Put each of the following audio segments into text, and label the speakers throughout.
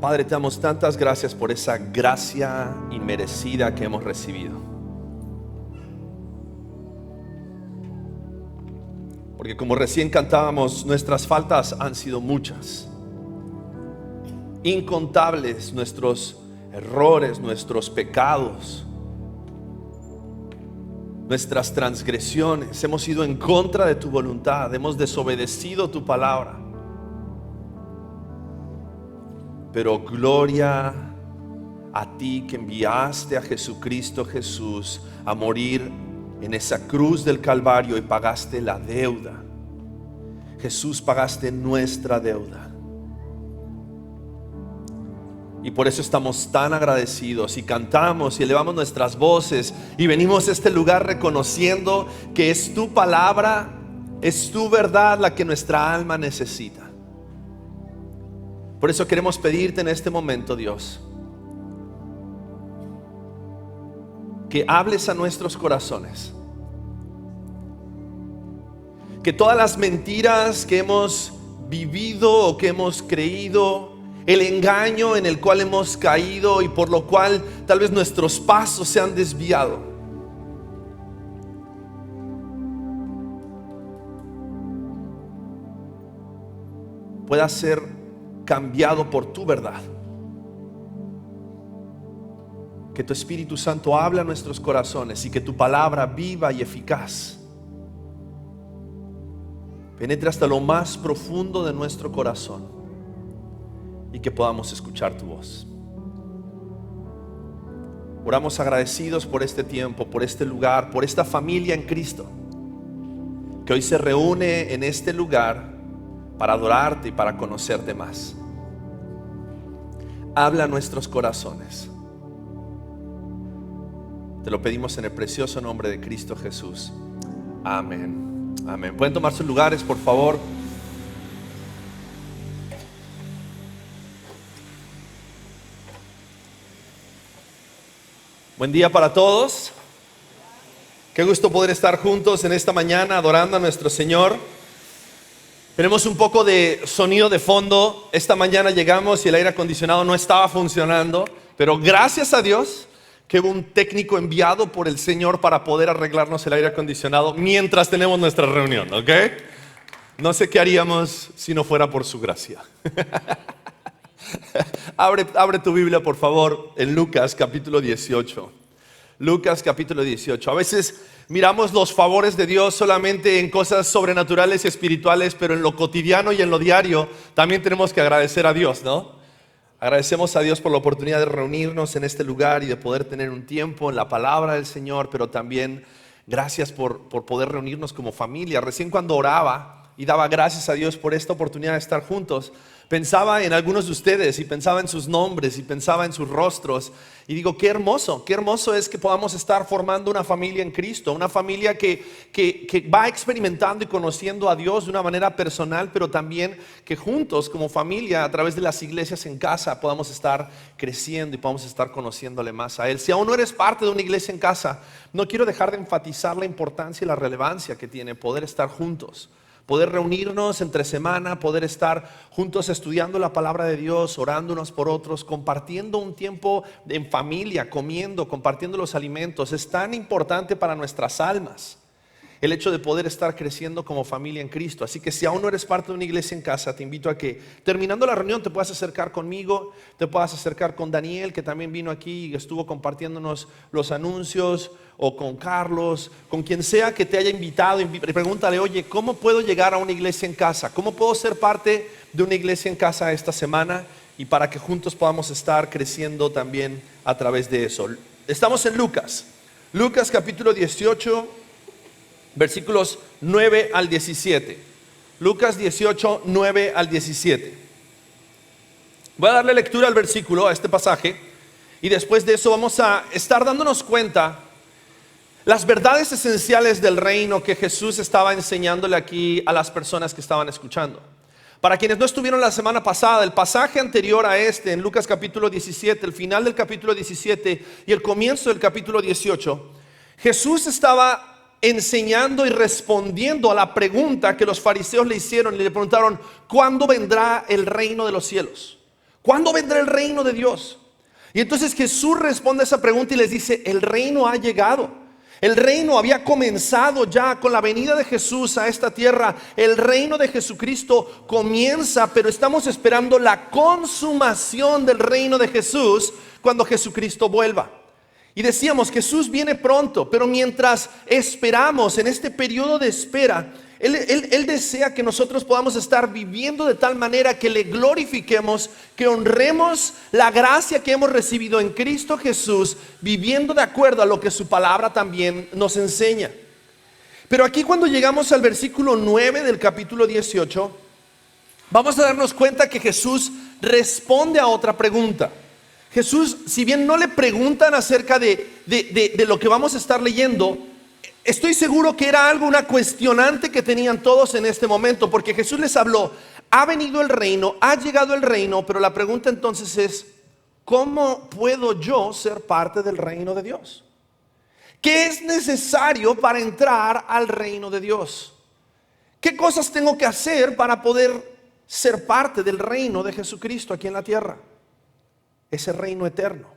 Speaker 1: Padre, te damos tantas gracias por esa gracia inmerecida que hemos recibido. Porque como recién cantábamos, nuestras faltas han sido muchas. Incontables nuestros errores, nuestros pecados, nuestras transgresiones. Hemos ido en contra de tu voluntad, hemos desobedecido tu palabra. Pero gloria a ti que enviaste a Jesucristo Jesús a morir en esa cruz del Calvario y pagaste la deuda. Jesús, pagaste nuestra deuda. Y por eso estamos tan agradecidos y cantamos y elevamos nuestras voces y venimos a este lugar reconociendo que es tu palabra, es tu verdad la que nuestra alma necesita. Por eso queremos pedirte en este momento, Dios, que hables a nuestros corazones. Que todas las mentiras que hemos vivido o que hemos creído, el engaño en el cual hemos caído y por lo cual tal vez nuestros pasos se han desviado, pueda ser cambiado por tu verdad. Que tu Espíritu Santo hable a nuestros corazones y que tu palabra viva y eficaz penetre hasta lo más profundo de nuestro corazón y que podamos escuchar tu voz. Oramos agradecidos por este tiempo, por este lugar, por esta familia en Cristo que hoy se reúne en este lugar para adorarte y para conocerte más. Habla a nuestros corazones. Te lo pedimos en el precioso nombre de Cristo Jesús. Amén. Amén. ¿Pueden tomar sus lugares, por favor? Buen día para todos. Qué gusto poder estar juntos en esta mañana adorando a nuestro Señor. Tenemos un poco de sonido de fondo. Esta mañana llegamos y el aire acondicionado no estaba funcionando, pero gracias a Dios que hubo un técnico enviado por el Señor para poder arreglarnos el aire acondicionado mientras tenemos nuestra reunión, ¿ok? No sé qué haríamos si no fuera por su gracia. Abre tu Biblia, por favor, en Lucas capítulo 18. Lucas capítulo 18. A veces miramos los favores de Dios solamente en cosas sobrenaturales y espirituales, pero en lo cotidiano y en lo diario también tenemos que agradecer a Dios, ¿no? Agradecemos a Dios por la oportunidad de reunirnos en este lugar y de poder tener un tiempo en la palabra del Señor, pero también gracias por poder reunirnos como familia. Recién cuando oraba y daba gracias a Dios por esta oportunidad de estar juntos, pensaba en algunos de ustedes y pensaba en sus nombres y pensaba en sus rostros y digo, qué hermoso es que podamos estar formando una familia en Cristo, una familia que va experimentando y conociendo a Dios de una manera personal, pero también que juntos como familia a través de las iglesias en casa podamos estar creciendo y podamos estar conociéndole más a Él. Si aún no eres parte de una iglesia en casa, no quiero dejar de enfatizar la importancia y la relevancia que tiene poder estar juntos, poder reunirnos entre semana, poder estar juntos estudiando la palabra de Dios, orando unos por otros, compartiendo un tiempo en familia, comiendo, compartiendo los alimentos. Es tan importante para nuestras almas el hecho de poder estar creciendo como familia en Cristo. Así que si aún no eres parte de una iglesia en casa, te invito a que terminando la reunión te puedas acercar conmigo, te puedas acercar con Daniel, que también vino aquí y estuvo compartiéndonos los anuncios, o con Carlos, con quien sea que te haya invitado. Pregúntale, oye, ¿cómo puedo llegar a una iglesia en casa? ¿Cómo puedo ser parte de una iglesia en casa esta semana? Y para que juntos podamos estar creciendo también a través de eso. Estamos en Lucas capítulo 18, versículos 9 al 17. Lucas 18, 9 al 17. Voy a darle lectura al versículo, a este pasaje, y después de eso vamos a estar dándonos cuenta las verdades esenciales del reino que Jesús estaba enseñándole aquí a las personas que estaban escuchando. Para quienes no estuvieron la semana pasada, el pasaje anterior a este, en Lucas capítulo 17, el final del capítulo 17 y el comienzo del capítulo 18, Jesús estaba enseñando y respondiendo a la pregunta que los fariseos le hicieron y le preguntaron, ¿cuándo vendrá el reino de los cielos? ¿Cuándo vendrá el reino de Dios? Y entonces Jesús responde a esa pregunta y les dice, el reino ha llegado. El reino había comenzado ya con la venida de Jesús a esta tierra. El reino de Jesucristo comienza, pero estamos esperando la consumación del reino de Jesús cuando Jesucristo vuelva. Y decíamos, Jesús viene pronto, pero mientras esperamos en este periodo de espera, Él desea que nosotros podamos estar viviendo de tal manera que le glorifiquemos, que honremos la gracia que hemos recibido en Cristo Jesús, viviendo de acuerdo a lo que su palabra también nos enseña. Pero aquí cuando llegamos al versículo 9 del capítulo 18, vamos a darnos cuenta que Jesús responde a otra pregunta. Jesús, si bien no le preguntan acerca de lo que vamos a estar leyendo, estoy seguro que era algo, una cuestionante que tenían todos en este momento, porque Jesús les habló, ha venido el reino, ha llegado el reino, pero la pregunta entonces es, ¿cómo puedo yo ser parte del reino de Dios? ¿Qué es necesario para entrar al reino de Dios? ¿Qué cosas tengo que hacer para poder ser parte del reino de Jesucristo aquí en la tierra? Ese reino eterno.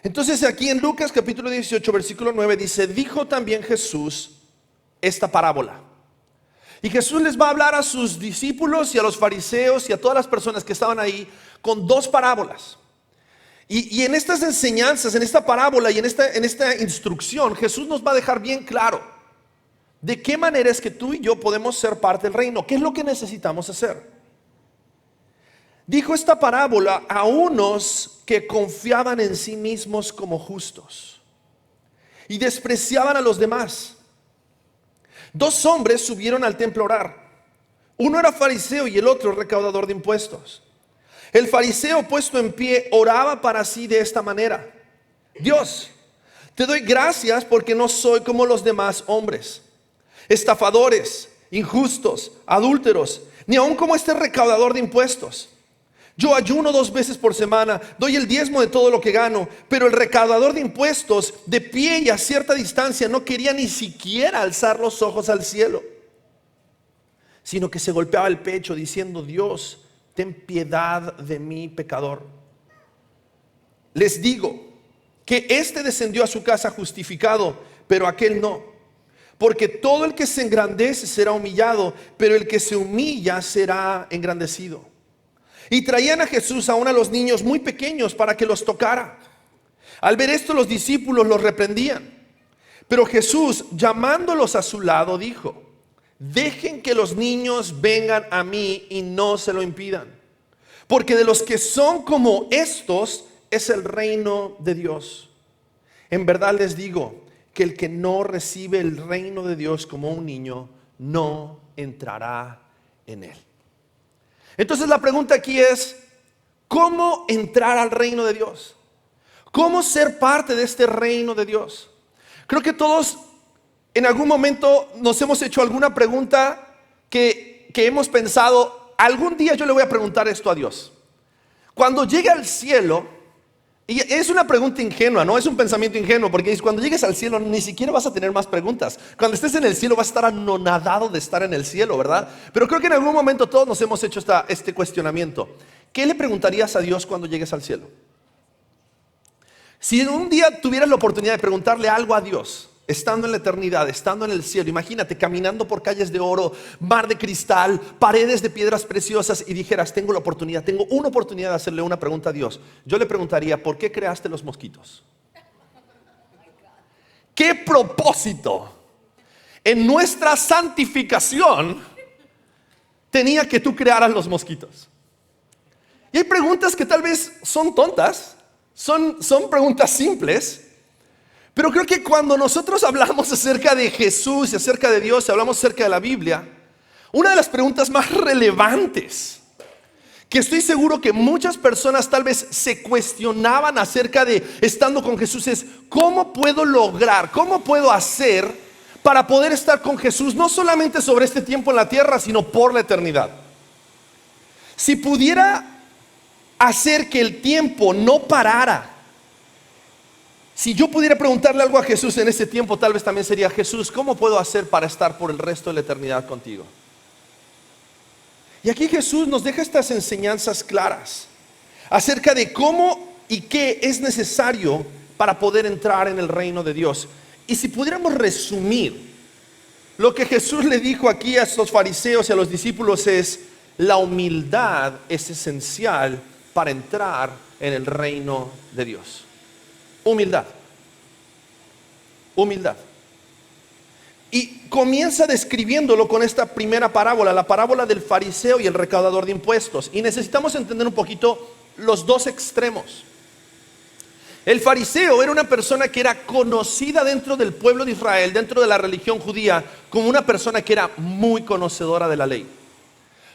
Speaker 1: Entonces aquí en Lucas capítulo 18 versículo 9 dice, dijo también Jesús esta parábola. Y Jesús les va a hablar a sus discípulos y a los fariseos y a todas las personas que estaban ahí con dos parábolas. Y en estas enseñanzas, en esta parábola y en esta instrucción, Jesús nos va a dejar bien claro de qué manera es que tú y yo podemos ser parte del reino. ¿Qué es lo que necesitamos hacer? Dijo esta parábola a unos que confiaban en sí mismos como justos y despreciaban a los demás. Dos hombres subieron al templo a orar. Uno era fariseo y el otro recaudador de impuestos. El fariseo, puesto en pie, oraba para sí de esta manera: Dios, te doy gracias porque no soy como los demás hombres, estafadores, injustos, adúlteros, ni aun como este recaudador de impuestos. Yo ayuno 2 veces por semana, doy el diezmo de todo lo que gano. Pero el recaudador de impuestos, de pie y a cierta distancia, no quería ni siquiera alzar los ojos al cielo, sino que se golpeaba el pecho diciendo: Dios, ten piedad de mí, pecador. Les digo que este descendió a su casa justificado, pero aquel no. Porque todo el que se engrandece será humillado, pero el que se humilla será engrandecido. Y traían a Jesús aún a los niños muy pequeños para que los tocara. Al ver esto, los discípulos los reprendían. Pero Jesús, llamándolos a su lado, dijo: dejen que los niños vengan a mí y no se lo impidan, porque de los que son como estos es el reino de Dios. En verdad les digo que el que no recibe el reino de Dios como un niño, no entrará en él. Entonces la pregunta aquí es: ¿cómo entrar al reino de Dios? ¿Cómo ser parte de este reino de Dios? Creo que todos en algún momento nos hemos hecho alguna pregunta que hemos pensado: algún día yo le voy a preguntar esto a Dios. Cuando llegue al cielo, y es una pregunta ingenua, no es un pensamiento ingenuo, porque cuando llegues al cielo ni siquiera vas a tener más preguntas. Cuando estés en el cielo vas a estar anonadado de estar en el cielo, ¿verdad? Pero creo que en algún momento todos nos hemos hecho este cuestionamiento. ¿Qué le preguntarías a Dios cuando llegues al cielo? Si un día tuvieras la oportunidad de preguntarle algo a Dios, estando en la eternidad, estando en el cielo, imagínate caminando por calles de oro, mar de cristal, paredes de piedras preciosas, y dijeras: tengo una oportunidad de hacerle una pregunta a Dios. Yo le preguntaría: ¿por qué creaste los mosquitos? ¿Qué propósito en nuestra santificación tenía que tú crearas los mosquitos? Y hay preguntas que tal vez son tontas, son preguntas simples. Pero creo que cuando nosotros hablamos acerca de Jesús y acerca de Dios, y hablamos acerca de la Biblia, una de las preguntas más relevantes que estoy seguro que muchas personas tal vez se cuestionaban acerca de estando con Jesús es: ¿cómo puedo lograr, cómo puedo hacer para poder estar con Jesús, no solamente sobre este tiempo en la tierra, sino por la eternidad? Si pudiera hacer que el tiempo no parara, si yo pudiera preguntarle algo a Jesús en ese tiempo, tal vez también sería: Jesús, ¿cómo puedo hacer para estar por el resto de la eternidad contigo? Y aquí Jesús nos deja estas enseñanzas claras. acerca de cómo y qué es necesario para poder entrar en el reino de Dios. Y si pudiéramos resumir lo que Jesús le dijo aquí a estos fariseos y a los discípulos es: la humildad es esencial para entrar en el reino de Dios. Humildad. Humildad. Y comienza describiéndolo con esta primera parábola, la parábola del fariseo y el recaudador de impuestos. Y necesitamos entender un poquito los dos extremos. El fariseo era una persona que era conocida dentro del pueblo de Israel, dentro de la religión judía, como una persona que era muy conocedora de la ley.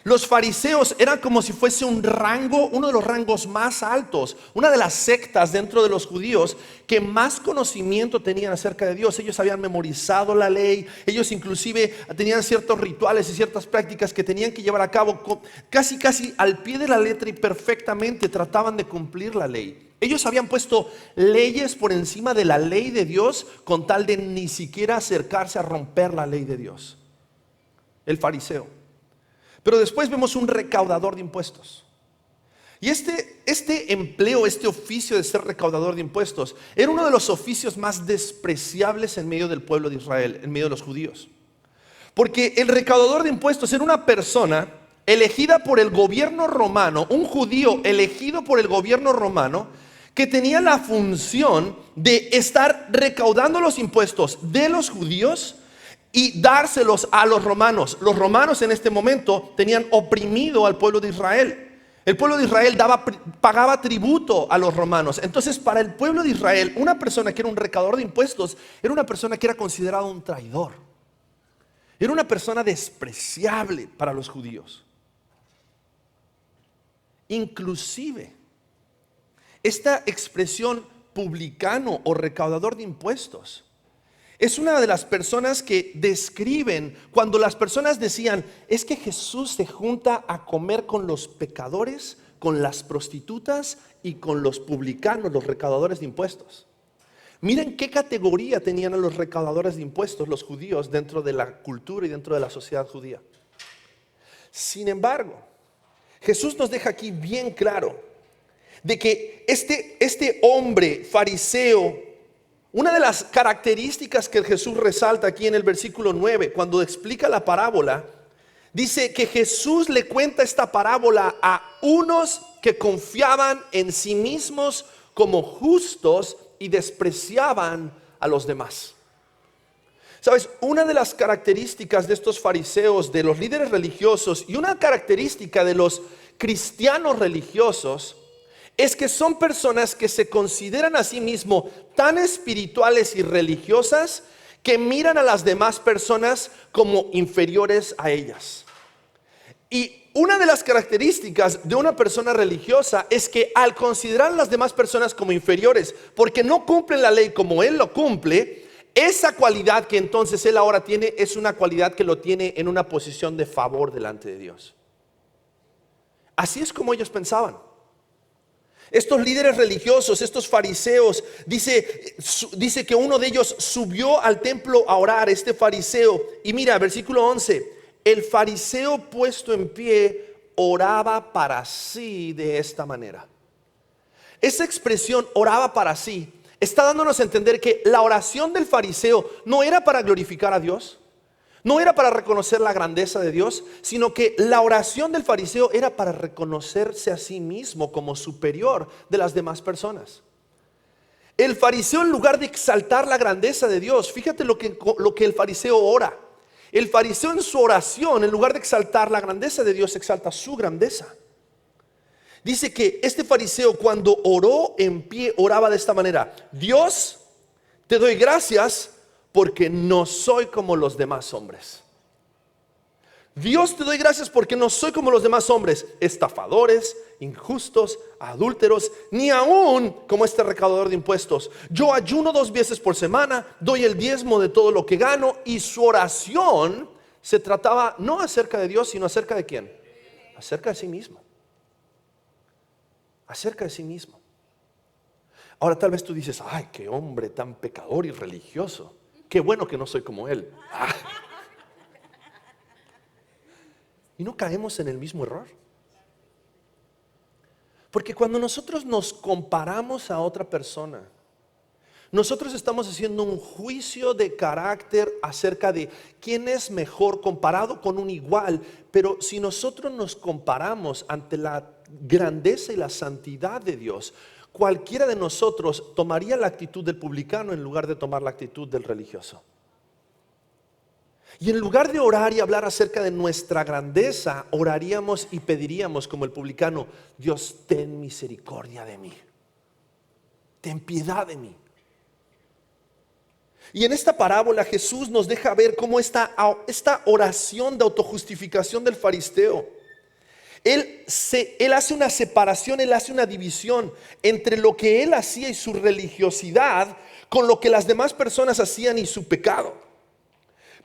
Speaker 1: Los fariseos eran como si fuese un rango, uno de los rangos más altos, una de las sectas dentro de los judíos que más conocimiento tenían acerca de Dios. Ellos habían memorizado la ley, ellos inclusive tenían ciertos rituales y ciertas prácticas que tenían que llevar a cabo casi al pie de la letra, y perfectamente trataban de cumplir la ley. Ellos habían puesto leyes por encima de la ley de Dios con tal de ni siquiera acercarse a romper la ley de Dios. El fariseo. Pero después vemos un recaudador de impuestos. Y este empleo, este oficio de ser recaudador de impuestos, era uno de los oficios más despreciables en medio del pueblo de Israel, en medio de los judíos. Porque el recaudador de impuestos era una persona elegida por el gobierno romano, un judío elegido por el gobierno romano, que tenía la función de estar recaudando los impuestos de los judíos y dárselos a los romanos. Los romanos en este momento tenían oprimido al pueblo de Israel. El pueblo de Israel pagaba tributo a los romanos. Entonces, para el pueblo de Israel, una persona que era un recaudador de impuestos era una persona que era considerada un traidor. Era una persona despreciable para los judíos. Inclusive, esta expresión publicano o recaudador de impuestos es una de las personas que describen cuando las personas decían: es que Jesús se junta a comer con los pecadores, con las prostitutas y con los publicanos, los recaudadores de impuestos. Miren qué categoría tenían a los recaudadores de impuestos los judíos dentro de la cultura y dentro de la sociedad judía. Sin embargo, Jesús nos deja aquí bien claro de que este hombre fariseo, una de las características que Jesús resalta aquí en el versículo 9, cuando explica la parábola, dice que Jesús le cuenta esta parábola a unos que confiaban en sí mismos como justos y despreciaban a los demás. Sabes, una de las características de estos fariseos, de los líderes religiosos, y una característica de los cristianos religiosos, es que son personas que se consideran a sí mismos tan espirituales y religiosas que miran a las demás personas como inferiores a ellas. Y una de las características de una persona religiosa es que al considerar a las demás personas como inferiores, porque no cumplen la ley como él lo cumple, esa cualidad que entonces él ahora tiene es una cualidad que lo tiene en una posición de favor delante de Dios. Así es como ellos pensaban. Estos líderes religiosos, estos fariseos, dice que uno de ellos subió al templo a orar, este fariseo. Y mira, versículo 11, el fariseo puesto en pie oraba para sí de esta manera. Esa expresión, oraba para sí, está dándonos a entender que la oración del fariseo no era para glorificar a Dios, no era para reconocer la grandeza de Dios, sino que la oración del fariseo era para reconocerse a sí mismo como superior de las demás personas. El fariseo, en lugar de exaltar la grandeza de Dios, fíjate lo que el fariseo ora. El fariseo en su oración, en lugar de exaltar la grandeza de Dios, exalta su grandeza. Dice que este fariseo, cuando oró en pie, oraba de esta manera: Dios, te doy gracias porque no soy como los demás hombres. Dios, te doy gracias porque no soy como los demás hombres, estafadores, injustos, adúlteros, ni aún como este recaudador de impuestos. Yo ayuno 2 veces por semana, doy el diezmo de todo lo que gano. Y su oración se trataba no acerca de Dios, sino acerca de ¿quién? Acerca de sí mismo. Acerca de sí mismo. Ahora tal vez tú dices: ay, qué hombre tan pecador y religioso. Qué bueno que no soy como él. ¿Y no caemos en el mismo error? Porque cuando nosotros nos comparamos a otra persona, nosotros estamos haciendo un juicio de carácter acerca de quién es mejor comparado con un igual. Pero si nosotros nos comparamos ante la grandeza y la santidad de Dios, cualquiera de nosotros tomaría la actitud del publicano en lugar de tomar la actitud del religioso. Y en lugar de orar y hablar acerca de nuestra grandeza, oraríamos y pediríamos como el publicano: Dios, ten misericordia de mí, ten piedad de mí. Y en esta parábola Jesús nos deja ver cómo esta oración de autojustificación del fariseo, Él hace una separación, Él hace una división entre lo que Él hacía y su religiosidad con lo que las demás personas hacían y su pecado.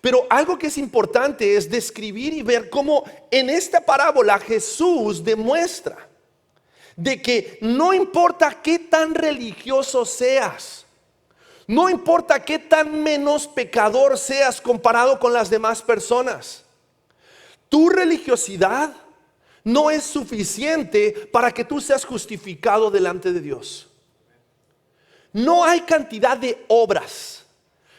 Speaker 1: Pero algo que es importante es describir y ver cómo en esta parábola Jesús demuestra de que no importa qué tan religioso seas, no importa qué tan menos pecador seas comparado con las demás personas, tu religiosidad no es suficiente para que tú seas justificado delante de Dios. No hay cantidad de obras,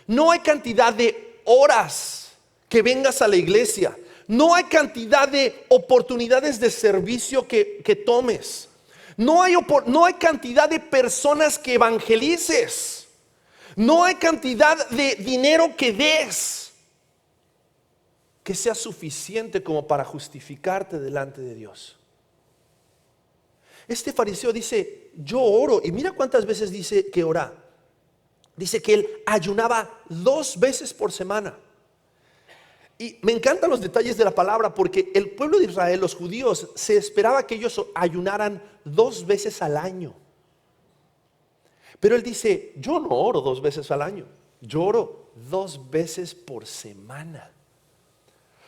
Speaker 1: no hay cantidad de horas que vengas a la iglesia, no hay cantidad de oportunidades de servicio que tomes, no hay cantidad de personas que evangelices, no hay cantidad de dinero que des que sea suficiente como para justificarte delante de Dios. Este fariseo dice: yo oro, y mira cuántas veces dice que ora. Dice que él ayunaba 2 veces por semana. Y me encantan los detalles de la palabra, porque el pueblo de Israel, los judíos, se esperaba que ellos ayunaran 2 veces al año. Pero él dice: yo no oro 2 veces al año, yo oro 2 veces por semana.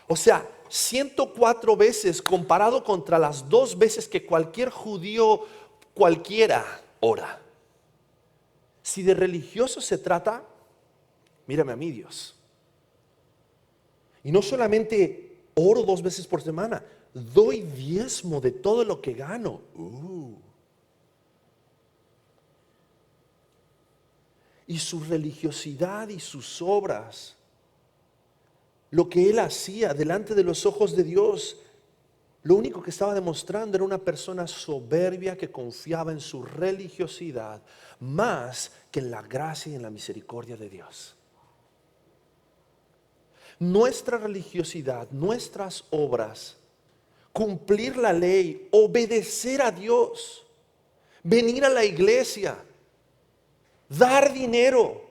Speaker 1: O sea, 104 veces comparado contra las 2 veces que cualquier judío cualquiera ora. Si de religioso se trata, mírame a mí, Dios. Y no solamente oro 2 veces por semana, doy diezmo de todo lo que gano. Y su religiosidad y sus obras, lo que él hacía delante de los ojos de Dios, lo único que estaba demostrando era una persona soberbia que confiaba en su religiosidad más que en la gracia y en la misericordia de Dios. Nuestra religiosidad, nuestras obras, cumplir la ley, obedecer a Dios, venir a la iglesia, dar dinero,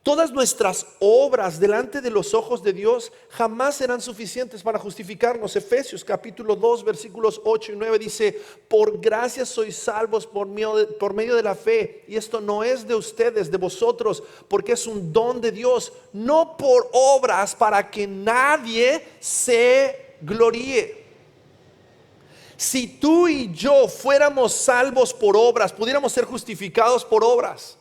Speaker 1: todas nuestras obras delante de los ojos de Dios jamás serán suficientes para justificarnos. Efesios capítulo 2 versículos 8 y 9 dice: por gracia sois salvos por medio de la fe, y esto no es de ustedes, de vosotros, porque es un don de Dios, no por obras, para que nadie se gloríe. Si tú y yo fuéramos salvos por obras, pudiéramos ser justificados por obras,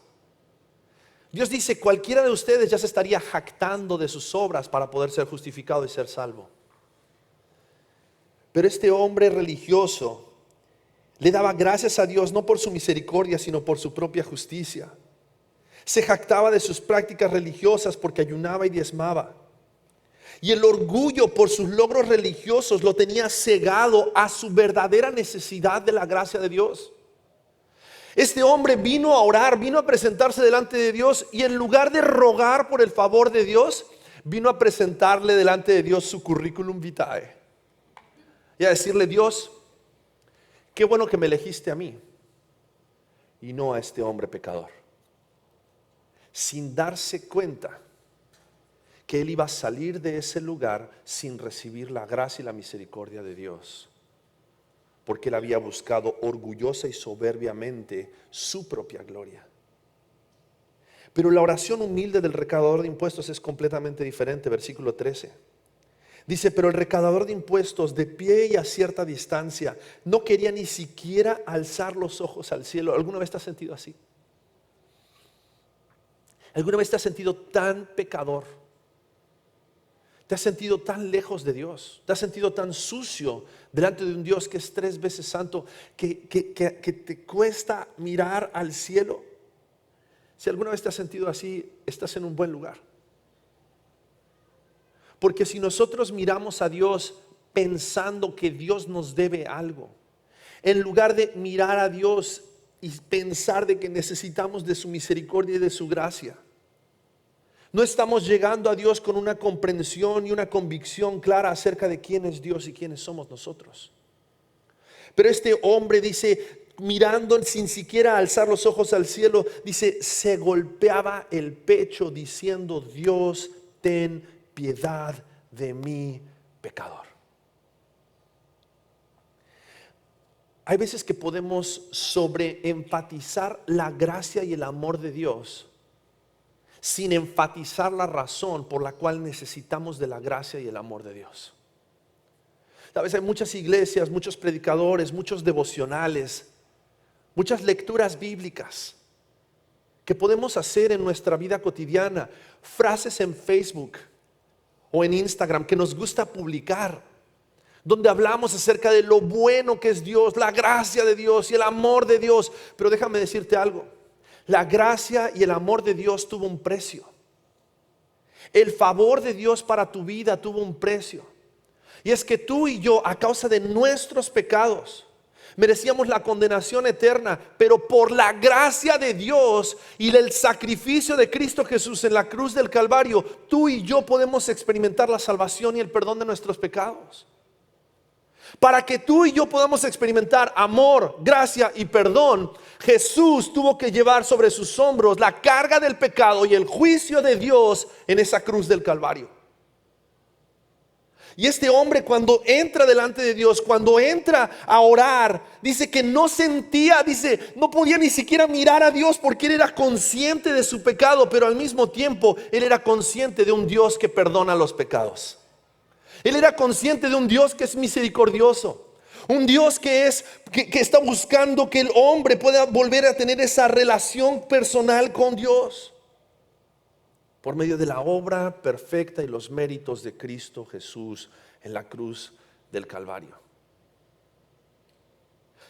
Speaker 1: Dios dice: cualquiera de ustedes ya se estaría jactando de sus obras para poder ser justificado y ser salvo. Pero este hombre religioso le daba gracias a Dios no por su misericordia, sino por su propia justicia. Se jactaba de sus prácticas religiosas porque ayunaba y diezmaba. Y el orgullo por sus logros religiosos lo tenía cegado a su verdadera necesidad de la gracia de Dios. Este hombre vino a orar, vino a presentarse delante de Dios, y en lugar de rogar por el favor de Dios, vino a presentarle delante de Dios su currículum vitae y a decirle: Dios, qué bueno que me elegiste a mí y no a este hombre pecador, sin darse cuenta que él iba a salir de ese lugar sin recibir la gracia y la misericordia de Dios, porque él había buscado orgullosa y soberbiamente su propia gloria. Pero la oración humilde del recaudador de impuestos es completamente diferente. Versículo 13 dice: pero el recaudador de impuestos, de pie y a cierta distancia, no quería ni siquiera alzar los ojos al cielo. ¿Alguna vez te has sentido así? ¿Alguna vez te has sentido tan pecador, ¿Te has sentido tan lejos de Dios? ¿Te has sentido tan sucio delante de un Dios que es 3 veces santo que te cuesta mirar al cielo? Si alguna vez te has sentido así, estás en un buen lugar. Porque si nosotros miramos a Dios pensando que Dios nos debe algo, en lugar de mirar a Dios y pensar de que necesitamos de su misericordia y de su gracia, no estamos llegando a Dios con una comprensión y una convicción clara acerca de quién es Dios y quiénes somos nosotros. Pero este hombre dice, mirando sin siquiera alzar los ojos al cielo, dice, se golpeaba el pecho diciendo, Dios, ten piedad de mí, pecador. Hay veces que podemos sobreenfatizar la gracia y el amor de Dios sin enfatizar la razón por la cual necesitamos de la gracia y el amor de Dios. Sabes, hay muchas iglesias, muchos predicadores, muchos devocionales, muchas lecturas bíblicas que podemos hacer en nuestra vida cotidiana, frases en Facebook o en Instagram que nos gusta publicar, donde hablamos acerca de lo bueno que es Dios, la gracia de Dios y el amor de Dios. Pero déjame decirte algo, la gracia y el amor de Dios tuvo un precio. El favor de Dios para tu vida tuvo un precio. Y es que tú y yo, a causa de nuestros pecados, merecíamos la condenación eterna, pero por la gracia de Dios y el sacrificio de Cristo Jesús en la cruz del Calvario, tú y yo podemos experimentar la salvación y el perdón de nuestros pecados. Para que tú y yo podamos experimentar amor, gracia y perdón, Jesús tuvo que llevar sobre sus hombros la carga del pecado y el juicio de Dios en esa cruz del Calvario. Y este hombre, cuando entra delante de Dios, cuando entra a orar, dice que no sentía, dice, no podía ni siquiera mirar a Dios porque él era consciente de su pecado, pero al mismo tiempo él era consciente de un Dios que perdona los pecados. Él era consciente de un Dios que es misericordioso, un Dios que está buscando que el hombre pueda volver a tener esa relación personal con Dios por medio de la obra perfecta y los méritos de Cristo Jesús en la cruz del Calvario.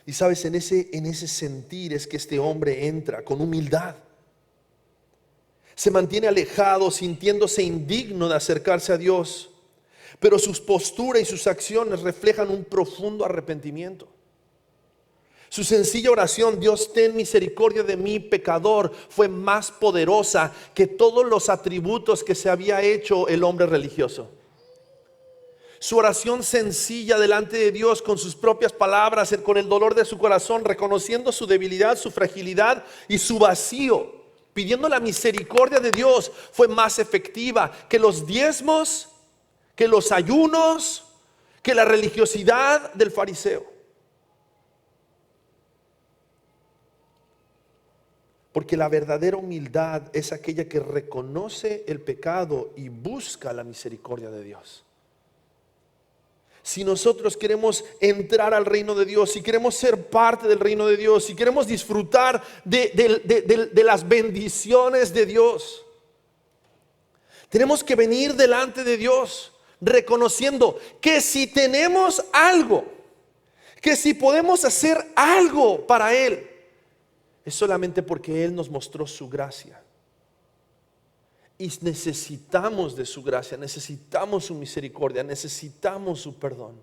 Speaker 1: Y sabes, en ese sentir es que este hombre entra con humildad. Se mantiene alejado, sintiéndose indigno de acercarse a Dios. Pero sus posturas y sus acciones reflejan un profundo arrepentimiento. Su sencilla oración, Dios, ten misericordia de mí, pecador, fue más poderosa que todos los atributos que se había hecho el hombre religioso. Su oración sencilla delante de Dios con sus propias palabras, con el dolor de su corazón, reconociendo su debilidad, su fragilidad y su vacío, pidiendo la misericordia de Dios, fue más efectiva que los diezmos, que los ayunos, que la religiosidad del fariseo. Porque la verdadera humildad es aquella que reconoce el pecado y busca la misericordia de Dios. Si nosotros queremos entrar al reino de Dios, si queremos ser parte del reino de Dios, si queremos disfrutar de las bendiciones de Dios, tenemos que venir delante de Dios reconociendo que si tenemos algo, que si podemos hacer algo para Él, es solamente porque Él nos mostró su gracia. Y necesitamos de su gracia, necesitamos su misericordia, necesitamos su perdón.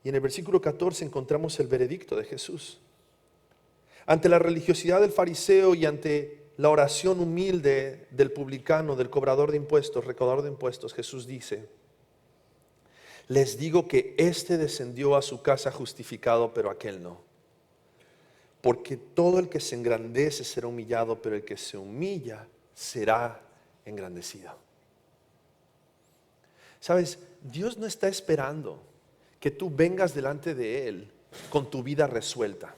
Speaker 1: Y en el versículo 14 encontramos el veredicto de Jesús. Ante la religiosidad del fariseo y ante la oración humilde del publicano, del cobrador de impuestos, recaudador de impuestos, Jesús dice: les digo que éste descendió a su casa justificado, pero aquel no. Porque todo el que se engrandece será humillado, pero el que se humilla será engrandecido. Sabes, Dios no está esperando que tú vengas delante de Él con tu vida resuelta.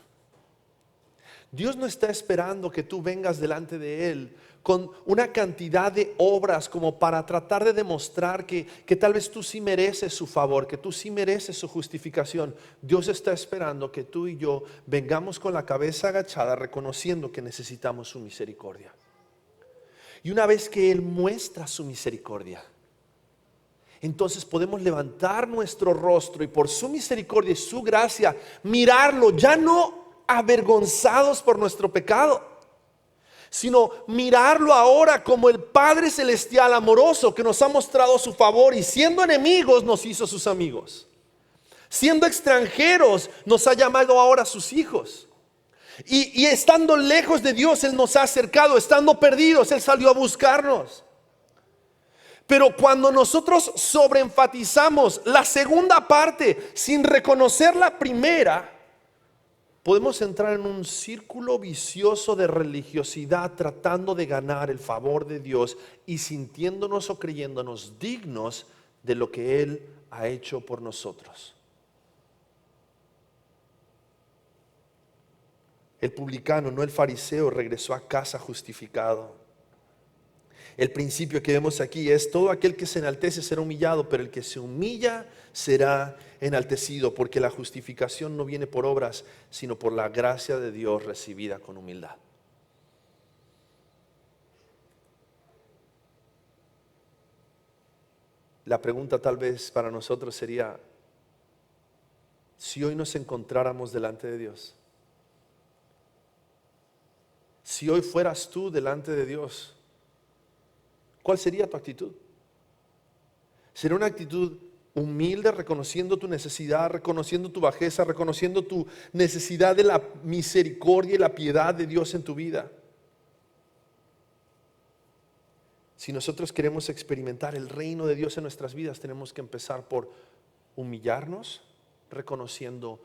Speaker 1: Dios no está esperando que tú vengas delante de Él con una cantidad de obras como para tratar de demostrar que tal vez tú sí mereces su favor, que tú sí mereces su justificación. Dios está esperando que tú y yo vengamos con la cabeza agachada, reconociendo que necesitamos su misericordia. Y una vez que Él muestra su misericordia, entonces podemos levantar nuestro rostro y por su misericordia y su gracia mirarlo, ya no avergonzados por nuestro pecado, sino mirarlo ahora como el Padre Celestial amoroso que nos ha mostrado su favor y siendo enemigos nos hizo sus amigos. Siendo extranjeros nos ha llamado ahora sus hijos. Y estando lejos de Dios Él nos ha acercado, estando perdidos Él salió a buscarnos. Pero cuando nosotros sobreenfatizamos la segunda parte sin reconocer la primera, podemos entrar en un círculo vicioso de religiosidad tratando de ganar el favor de Dios y sintiéndonos o creyéndonos dignos de lo que Él ha hecho por nosotros. El publicano, no el fariseo, regresó a casa justificado. El principio que vemos aquí es: todo aquel que se enaltece será humillado, pero el que se humilla será enaltecido, porque la justificación no viene por obras, sino por la gracia de Dios recibida con humildad. La pregunta tal vez para nosotros sería: si hoy nos encontráramos delante de Dios, si hoy fueras tú delante de Dios, ¿cuál sería tu actitud? ¿Sería una actitud humilde, reconociendo tu necesidad, reconociendo tu bajeza, reconociendo tu necesidad de la misericordia y la piedad de Dios en tu vida? Si nosotros queremos experimentar el reino de Dios en nuestras vidas, tenemos que empezar por humillarnos, reconociendo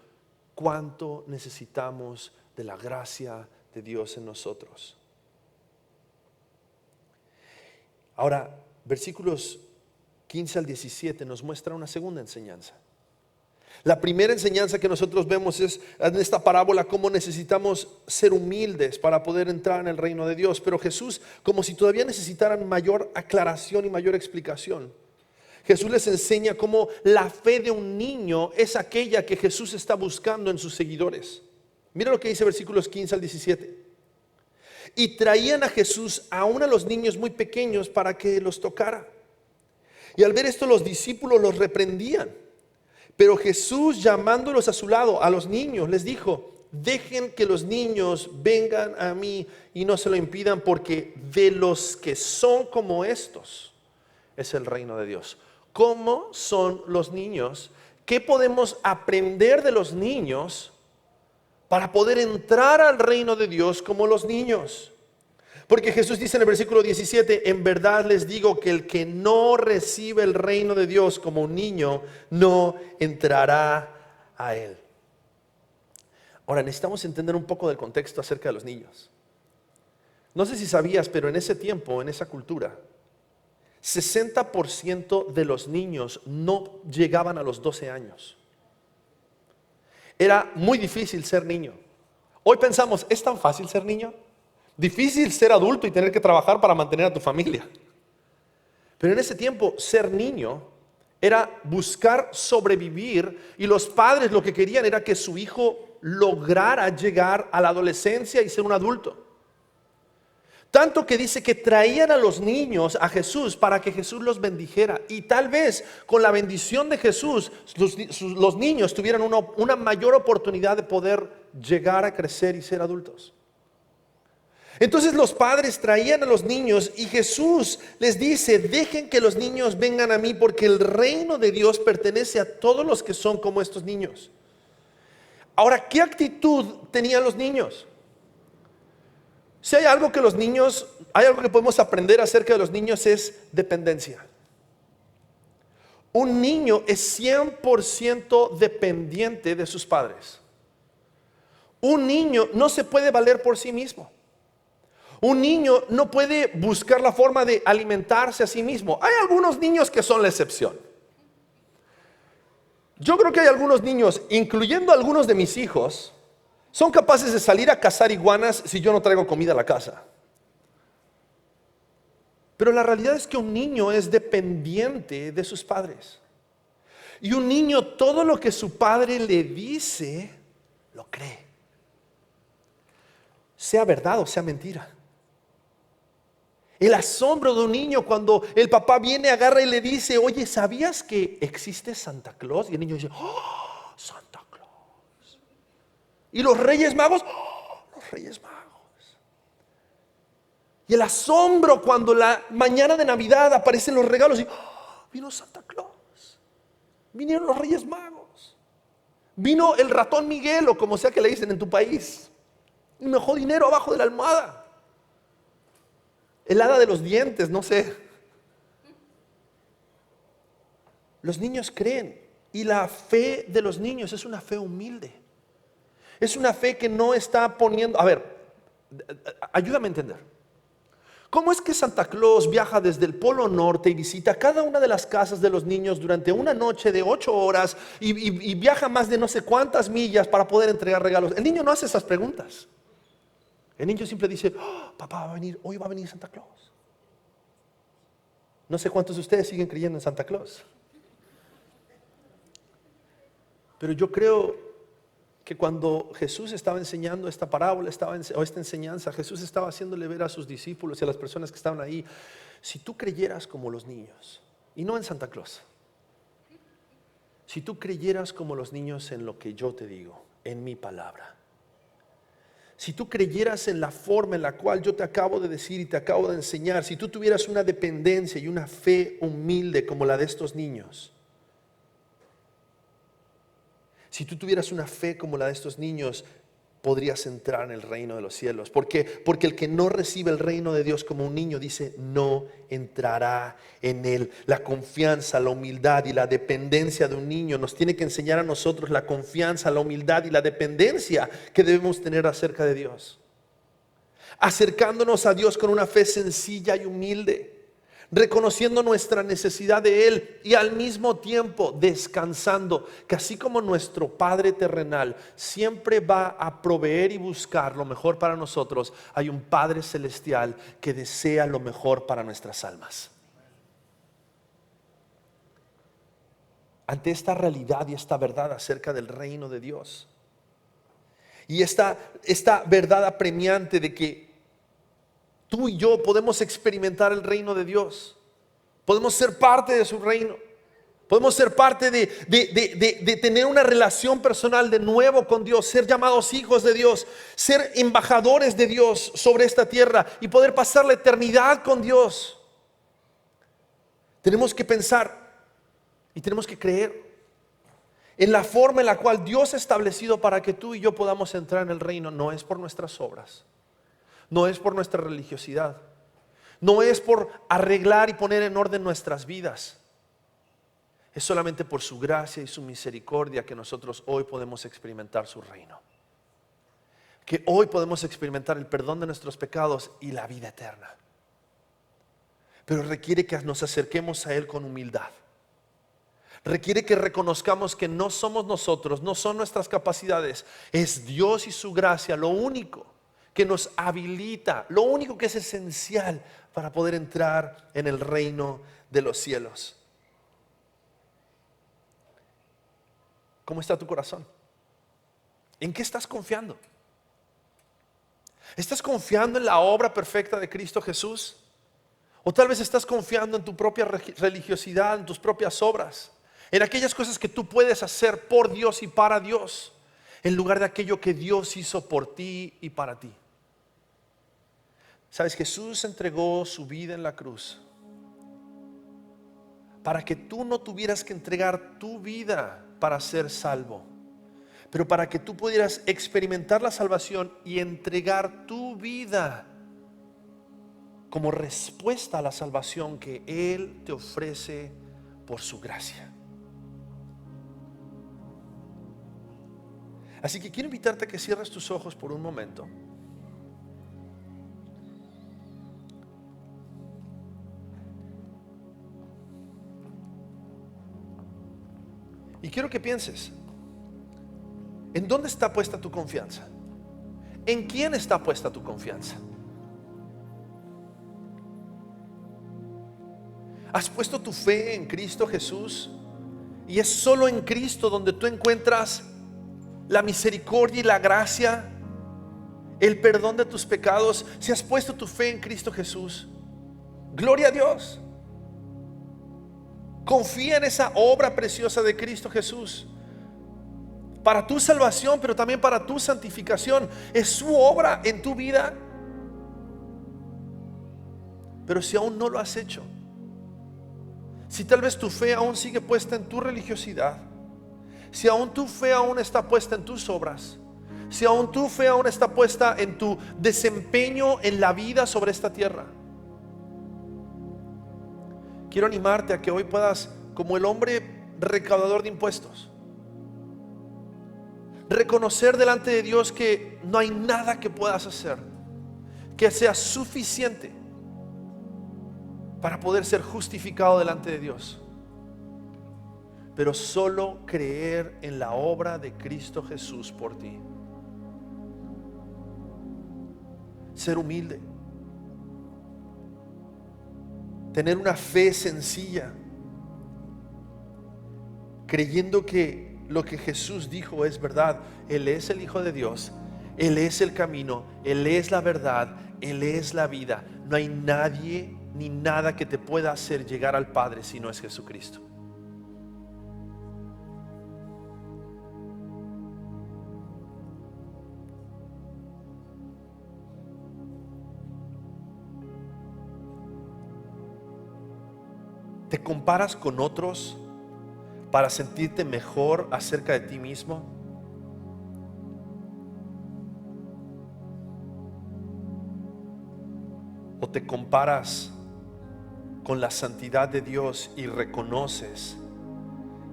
Speaker 1: cuánto necesitamos de la gracia de Dios en nosotros. Ahora, versículos 15 al 17 nos muestra una segunda enseñanza. La primera enseñanza que nosotros vemos es en esta parábola cómo necesitamos ser humildes para poder entrar en el reino de Dios. Pero Jesús, como si todavía necesitaran mayor aclaración y mayor explicación, Jesús les enseña cómo la fe de un niño es aquella que Jesús está buscando en sus seguidores. Mira lo que dice versículos 15 al 17. Y traían a Jesús aún a los niños muy pequeños para que los tocara. Y al ver esto los discípulos los reprendían. Pero Jesús, llamándolos a su lado, a los niños, les dijo: dejen que los niños vengan a mí y no se lo impidan, porque de los que son como estos es el reino de Dios. ¿Cómo son los niños? ¿Qué podemos aprender de los niños para poder entrar al reino de Dios como los niños? Porque Jesús dice en el versículo 17: en verdad les digo que el que no recibe el reino de Dios como un niño, no entrará a él. Ahora necesitamos entender un poco del contexto acerca de los niños. No sé si sabías, pero en ese tiempo, en esa cultura, 60% de los niños no llegaban a los 12 años. Era muy difícil ser niño. Hoy pensamos: ¿es tan fácil ser niño? Difícil ser adulto y tener que trabajar para mantener a tu familia. Pero en ese tiempo ser niño era buscar sobrevivir, y los padres lo que querían era que su hijo lograra llegar a la adolescencia y ser un adulto. Tanto que dice que traían a los niños a Jesús para que Jesús los bendijera. Y tal vez con la bendición de Jesús los niños tuvieran una mayor oportunidad de poder llegar a crecer y ser adultos. Entonces los padres traían a los niños y Jesús les dice: dejen que los niños vengan a mí, porque el reino de Dios pertenece a todos los que son como estos niños. Ahora, ¿qué actitud tenían los niños? Si hay algo que podemos aprender acerca de los niños, es dependencia. Un niño es 100% dependiente de sus padres. Un niño no se puede valer por sí mismo. Un niño no puede buscar la forma de alimentarse a sí mismo. Hay algunos niños que son la excepción. Yo creo que hay algunos niños, incluyendo algunos de mis hijos, son capaces de salir a cazar iguanas si yo no traigo comida a la casa. Pero la realidad es que un niño es dependiente de sus padres. Y un niño, todo lo que su padre le dice, lo cree. Sea verdad o sea mentira. El asombro de un niño cuando el papá viene, agarra y le dice: oye, ¿sabías que existe Santa Claus? Y el niño dice: ¡oh, Santa Claus! Y los Reyes Magos: ¡oh, los Reyes Magos! Y el asombro cuando la mañana de Navidad aparecen los regalos y ¡oh, vino Santa Claus! Vinieron los Reyes Magos. Vino el ratón Miguel, o como sea que le dicen en tu país, y me dejó dinero abajo de la almohada. El hada de los dientes, no sé. Los niños creen, y la fe de los niños es una fe humilde. Es una fe que no está poniendo... A ver, ayúdame a entender. ¿Cómo es que Santa Claus viaja desde el Polo Norte y visita cada una de las casas de los niños durante una noche de 8 horas y viaja más de no sé cuántas millas para poder entregar regalos? El niño no hace esas preguntas. El niño siempre dice: oh, papá va a venir, hoy va a venir Santa Claus. No sé cuántos de ustedes siguen creyendo en Santa Claus. Pero yo creo que cuando Jesús estaba enseñando esta parábola, o esta enseñanza, Jesús estaba haciéndole ver a sus discípulos y a las personas que estaban ahí: si tú creyeras como los niños, y no en Santa Claus, si tú creyeras como los niños en lo que yo te digo, en mi palabra, si tú creyeras en la forma en la cual yo te acabo de decir y te acabo de enseñar, si tú tuvieras una dependencia y una fe humilde como la de estos niños, si tú tuvieras una fe como la de estos niños, podrías entrar en el reino de los cielos. ¿Por qué? Porque el que no recibe el reino de Dios como un niño, dice, no entrará en él. La confianza, la humildad y la dependencia de un niño nos tiene que enseñar a nosotros la confianza, la humildad y la dependencia que debemos tener acerca de Dios. Acercándonos a Dios con una fe sencilla y humilde, reconociendo nuestra necesidad de Él y al mismo tiempo descansando que así como nuestro Padre terrenal siempre va a proveer y buscar lo mejor para nosotros, hay un Padre celestial que desea lo mejor para nuestras almas. Ante esta realidad y esta verdad acerca del reino de Dios y esta verdad apremiante de que tú y yo podemos experimentar el reino de Dios, podemos ser parte de su reino, podemos ser parte de tener una relación personal de nuevo con Dios, ser llamados hijos de Dios, ser embajadores de Dios sobre esta tierra y poder pasar la eternidad con Dios. Tenemos que pensar y tenemos que creer en la forma en la cual Dios ha establecido para que tú y yo podamos entrar en el reino. No es por nuestras obras, no es por nuestra religiosidad, no es por arreglar y poner en orden nuestras vidas. Es solamente por su gracia y su misericordia que nosotros hoy podemos experimentar su reino, que hoy podemos experimentar el perdón de nuestros pecados y la vida eterna. Pero requiere que nos acerquemos a Él con humildad. Requiere que reconozcamos que no somos nosotros, no son nuestras capacidades, es Dios y su gracia lo único que nos habilita, lo único que es esencial para poder entrar en el reino de los cielos. ¿Cómo está tu corazón? ¿En qué estás confiando? ¿Estás confiando en la obra perfecta de Cristo Jesús? O tal vez estás confiando en tu propia religiosidad, en tus propias obras, en aquellas cosas que tú puedes hacer por Dios y para Dios, en lugar de aquello que Dios hizo por ti y para ti. Sabes, Jesús entregó su vida en la cruz para que tú no tuvieras que entregar tu vida para ser salvo, pero para que tú pudieras experimentar la salvación y entregar tu vida como respuesta a la salvación que Él te ofrece por su gracia. Así que quiero invitarte a que cierres tus ojos por un momento. Y quiero que pienses, ¿en dónde está puesta tu confianza? ¿En quién está puesta tu confianza? ¿Has puesto tu fe en Cristo Jesús? Y es solo en Cristo donde tú encuentras la misericordia y la gracia, el perdón de tus pecados. Si has puesto tu fe en Cristo Jesús, Gloria a Dios. Confía en esa obra preciosa de Cristo Jesús para tu salvación, pero también para tu santificación. Es su obra en tu vida. Pero si aún no lo has hecho, si tal vez tu fe aún sigue puesta en tu religiosidad, si aún tu fe aún está puesta en tus obras, si aún tu fe aún está puesta en tu desempeño en la vida sobre esta tierra, quiero animarte a que hoy puedas, como el hombre recaudador de impuestos, reconocer delante de Dios que no hay nada que puedas hacer que sea suficiente para poder ser justificado delante de Dios, pero solo creer en la obra de Cristo Jesús por ti. Ser humilde, tener una fe sencilla, creyendo que lo que Jesús dijo es verdad. Él es el Hijo de Dios, Él es el camino, Él es la verdad, Él es la vida. No hay nadie ni nada que te pueda hacer llegar al Padre si no es Jesucristo. ¿Te comparas con otros para sentirte mejor acerca de ti mismo? ¿O te comparas con la santidad de Dios y reconoces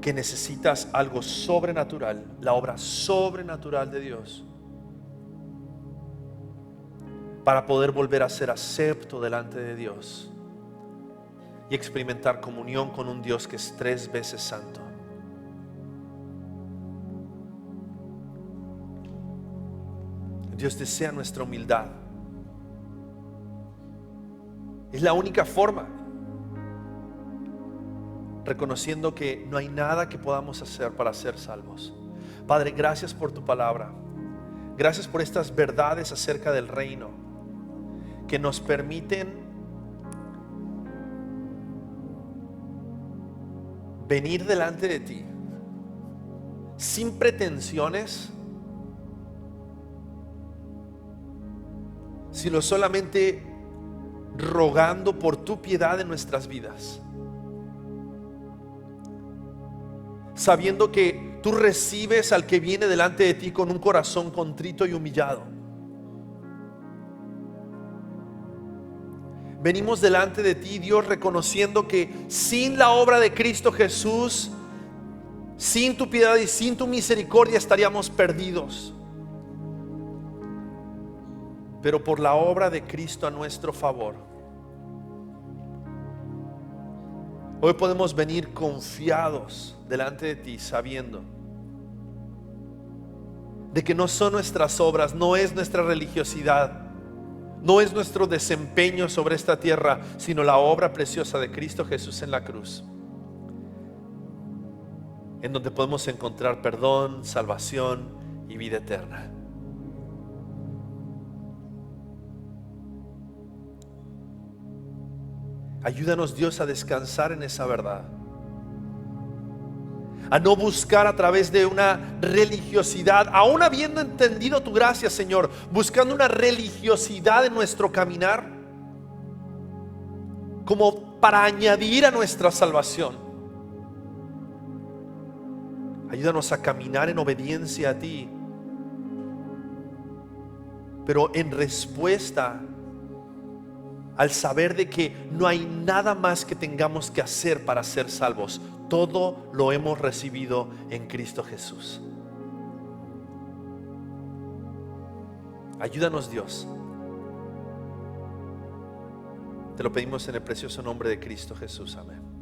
Speaker 1: que necesitas algo sobrenatural, la obra sobrenatural de Dios, para poder volver a ser acepto delante de Dios y experimentar comunión con un Dios que es 3 veces santo? Dios desea nuestra humildad. Es la única forma, reconociendo que no hay nada que podamos hacer para ser salvos. Padre, gracias por tu palabra. Gracias por estas verdades acerca del reino que nos permiten venir delante de ti sin pretensiones, sino solamente rogando por tu piedad en nuestras vidas, sabiendo que tú recibes al que viene delante de ti con un corazón contrito y humillado. Venimos delante de ti, Dios, reconociendo que sin la obra de Cristo Jesús, sin tu piedad y sin tu misericordia estaríamos perdidos. Pero por la obra de Cristo a nuestro favor, hoy podemos venir confiados delante de ti, sabiendo de que no son nuestras obras, no es nuestra religiosidad, no es nuestro desempeño sobre esta tierra, sino la obra preciosa de Cristo Jesús en la cruz, en donde podemos encontrar perdón, salvación y vida eterna. Ayúdanos, Dios, a descansar en esa verdad, a no buscar a través de una religiosidad, aún habiendo entendido tu gracia, Señor, buscando una religiosidad en nuestro caminar como para añadir a nuestra salvación. Ayúdanos a caminar en obediencia a ti, pero en respuesta al saber de que no hay nada más que tengamos que hacer para ser salvos. Todo lo hemos recibido en Cristo Jesús. Ayúdanos, Dios. Te lo pedimos en el precioso nombre de Cristo Jesús. Amén.